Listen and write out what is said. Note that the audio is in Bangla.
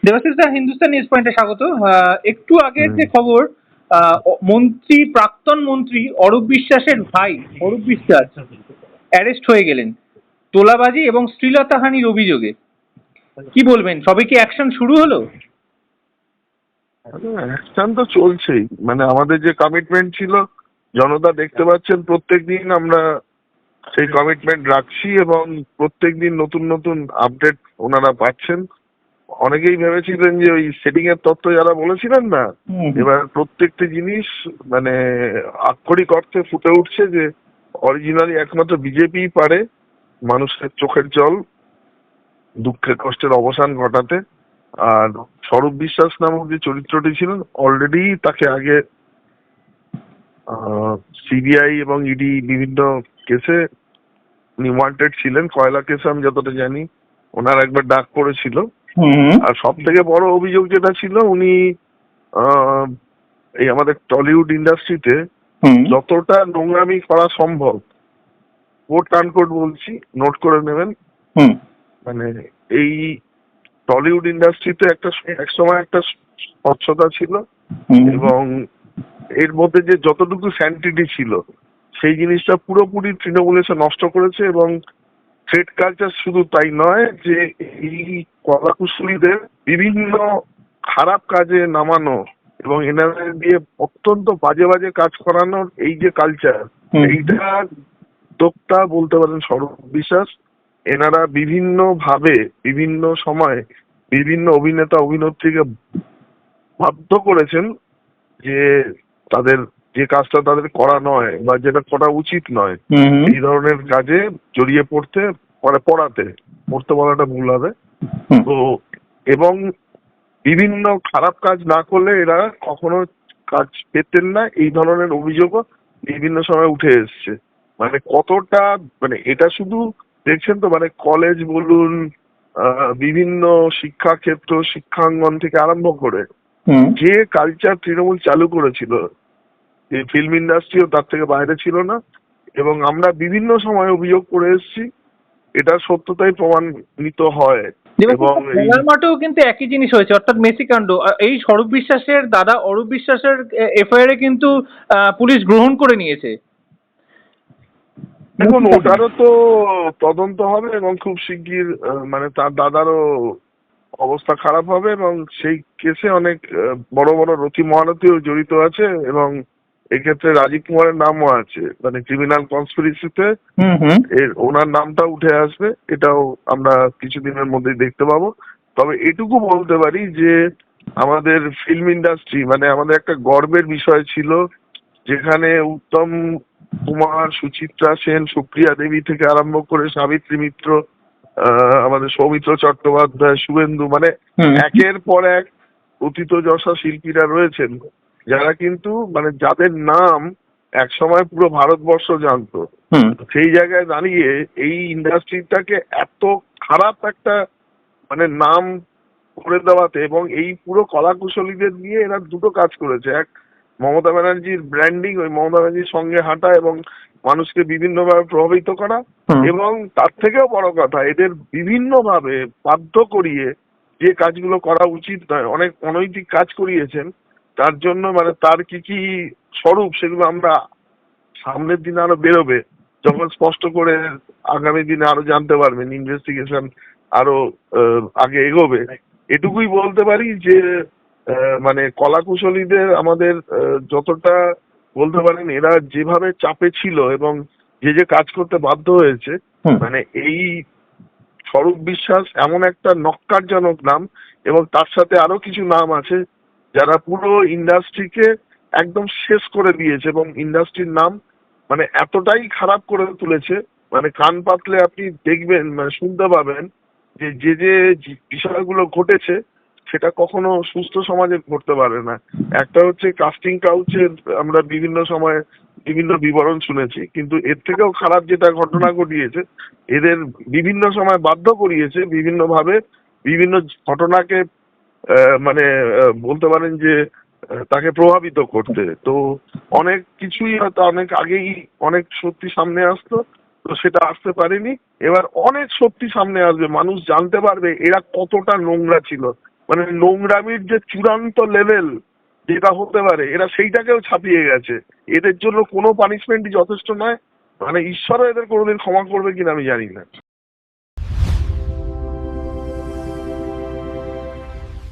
দেবাশিস দা, হিন্দুস্তান নিউজ পয়েন্টে স্বাগত। একটু আগের যে খবর, প্রাক্তন মন্ত্রী অরূপ বিশ্বাসের ভাই অরূপ বিশ্বাস অ্যারেস্ট হয়ে গেলেন তোলাবাজি এবং শ্লীলতাহানির অভিযোগে। কি বলবেন, সবে কি অ্যাকশন শুরু হলো? অ্যাকশন তো চলছেই, মানে আমাদের যে কমিটমেন্ট ছিল জনতা দেখতে পাচ্ছেন, প্রত্যেকদিন আমরা সেই কমিটমেন্ট রাখছি এবং প্রত্যেকদিন নতুন নতুন আপডেট ওনারা পাচ্ছেন। অনেকেই ভেবেছিলেন যে ওই সেটিং এর তত্ত্ব যারা বলেছিলেন না, এবার প্রত্যেকটা জিনিস মানে আক্ষরিক অর্থে ফুটে উঠছে যে অরিজিনালি একমাত্র বিজেপি পারে মানুষের চোখের জল, দুঃখের কষ্টের অবসান ঘটাতে। আর স্বরূপ বিশ্বাস নামক যে চরিত্রটি ছিলেন, অলরেডি তাকে আগে সিবিআই এবং ইডি বিভিন্ন কেসে উনি ওয়ান্টেড ছিলেন। কয়লা কেসে আমি যতটা জানি ওনার একবার ডাক পড়েছিল। আর সব থেকে বড় অভিযোগ যেটা ছিল, উনি এই আমাদের টলিউড ইন্ডাস্ট্রিতে যতটা নোংরামি করা সম্ভব, কোট আনকোট বলছি, নোট করে নেবেন, মানে এই টলিউড ইন্ডাস্ট্রিতে এক সময় একটা স্বচ্ছতা ছিল এবং এর মধ্যে যে যতটুকু স্যানিটি ছিল সেই জিনিসটা পুরোপুরি তৃণমূল এসে নষ্ট করেছে। এবং থ্রেড কালচার শুধু তাই নয়, যে এই কলাকুশলীদের বিভিন্ন খারাপ কাজে নামানো এবং এনাদের দিয়ে অত্যন্ত বাজে বাজে কাজ করানোর এই যে কালচার, এইটা উদ্যোক্তা বলতে পারেন স্বরূপ বিশ্বাস। এনারা বিভিন্ন ভাবে বিভিন্ন সময় বিভিন্ন অভিনেতা অভিনেত্রীকে বাধ্য করেছেন যে তাদের যে কাজটা তাদের করা নয় বা যেটা করা উচিত নয়, এই ধরনের কাজে জড়িয়ে পড়তে পড়তে বলাটা ভুল হবে। তো এবং বিভিন্ন খারাপ কাজ না করলে এরা কখনো কাজ পেতেন না, এই ধরনের অভিযোগও বিভিন্ন সময় উঠে এসছে। মানে কতটা, মানে এটা শুধু দেখছেন তো, মানে কলেজ বলুন, বিভিন্ন শিক্ষাক্ষেত্র শিক্ষাঙ্গন থেকে আরম্ভ করে যে কালচার তৃণমূল চালু করেছিল, এই ফিল্ম ইন্ডাস্ট্রিও তার থেকে বাইরে ছিল না। এবং আমরা বিভিন্ন সময় অভিযোগ করে এসেছি, এটা সত্যতাই প্রমাণিত হয়। এবং খেলার মাঠেও কিন্তু একই জিনিস হয়েছে, অর্থাৎ মেসি কাণ্ড। এই স্বরূপ বিশ্বাসের দাদা অরূপ বিশ্বাসের এফআইআর এ কিন্তু পুলিশ গ্রহণ করে নিয়েছে। এখন ওটারও তো তদন্ত হবে এবং খুব শিগগির মানে তার দাদারও অবস্থা খারাপ হবে এবং সেই কেসে অনেক বড় বড় রথী মহারথীও জড়িত আছে এবং এক্ষেত্রে রাজীব কুমারের নামও আছে, মানে ক্রিমিনাল কনস্পিরেসিতে ওনার নামটা উঠে আসবে। এটাও আমরা কিছুদিনের মধ্যেই দেখতে পাবো। তবে এটুকু বলতে পারি যে আমাদের ফিল্ম ইন্ডাস্ট্রি, মানে আমাদের একটা গর্বের বিষয় ছিল, যেখানে উত্তম কুমার, সুচিত্রা সেন, সুপ্রিয়া দেবী থেকে আরম্ভ করে সাবিত্রী মিত্র, আমাদের সৌমিত্র চট্টোপাধ্যায়, শুভেন্দু, মানে একের পর এক অতীত যশা শিল্পীরা রয়েছেন যারা কিন্তু মানে যাদের নাম এক সময় পুরো ভারতবর্ষ জানতো। সেই জায়গায় দাঁড়িয়ে এই ইন্ডাস্ট্রিটাকে এত খারাপ একটা মানে নাম করে দেওয়াতে, এবং এই পুরো কলাকুশলীদের নিয়ে এরা দুটো কাজ করেছে। এক, মমতা ব্যানার্জির ব্র্যান্ডিং, ওই মমতা ব্যানার্জির সঙ্গে হাঁটা এবং মানুষকে বিভিন্নভাবে প্রভাবিত করা, এবং তার থেকেও বড় কথা, এদের বিভিন্নভাবে বাধ্য করিয়ে যে কাজগুলো করা উচিত নয়, অনেক অনৈতিক কাজ করিয়েছেন। তার জন্য মানে তার কি কি স্বরূপ, সেগুলো আমরা সামনের দিনে আরো বেরোবে যখন স্পষ্ট করে আগামী দিনে আরো জানতে পারবেন, ইনভেস্টিগেশন আরো আগে এগোবে। এটুকুই বলতে পারি যে মানে কলাকুশলীদের আমাদের যতটা বলতে পারেন, এরা যেভাবে চাপে ছিল এবং যে যে কাজ করতে বাধ্য হয়েছে, মানে এই স্বরূপ বিশ্বাস এমন একটা নক্কারজনক নাম, এবং তার সাথে আরো কিছু নাম আছে যারা পুরো ইন্ডাস্ট্রিকে একদম শেষ করে দিয়েছে এবং ইন্ডাস্ট্রির নাম মানে এতটাই খারাপ করে তুলেছে, মানে কান পাতলে আপনি দেখবেন, মানে শুনতে পাবেন যে যে যে বিষয়গুলো ঘটেছে সেটা কখনো সুস্থ সমাজে ঘটতে পারে না। একটা হচ্ছে কাস্টিং কাউচের আমরা বিভিন্ন সময় বিভিন্ন বিবরণ শুনেছি, কিন্তু এর থেকেও খারাপ যেটা ঘটনা ঘটিয়েছে, এদের বিভিন্ন সময় বাধ্য করিয়েছে বিভিন্নভাবে বিভিন্ন ঘটনাকে মানে বলতে পারেন যে তাকে প্রভাবিত করতে। তো অনেক কিছুই হয়তো অনেক আগেই অনেক সত্যি সামনে আসতো, তো সেটা আসতে পারেনি। এবার অনেক সত্যি সামনে আসবে, মানুষ জানতে পারবে এরা কতটা নোংরা ছিল মানে নোংরামির যে চূড়ান্ত লেভেল যেটা হতে পারে, এরা সেইটাকেও ছাপিয়ে গেছে। এদের জন্য কোনো পানিশমেন্টই যথেষ্ট নয়। মানে ঈশ্বরও এদের কোনোদিন ক্ষমা করবে কিনা আমি জানি না।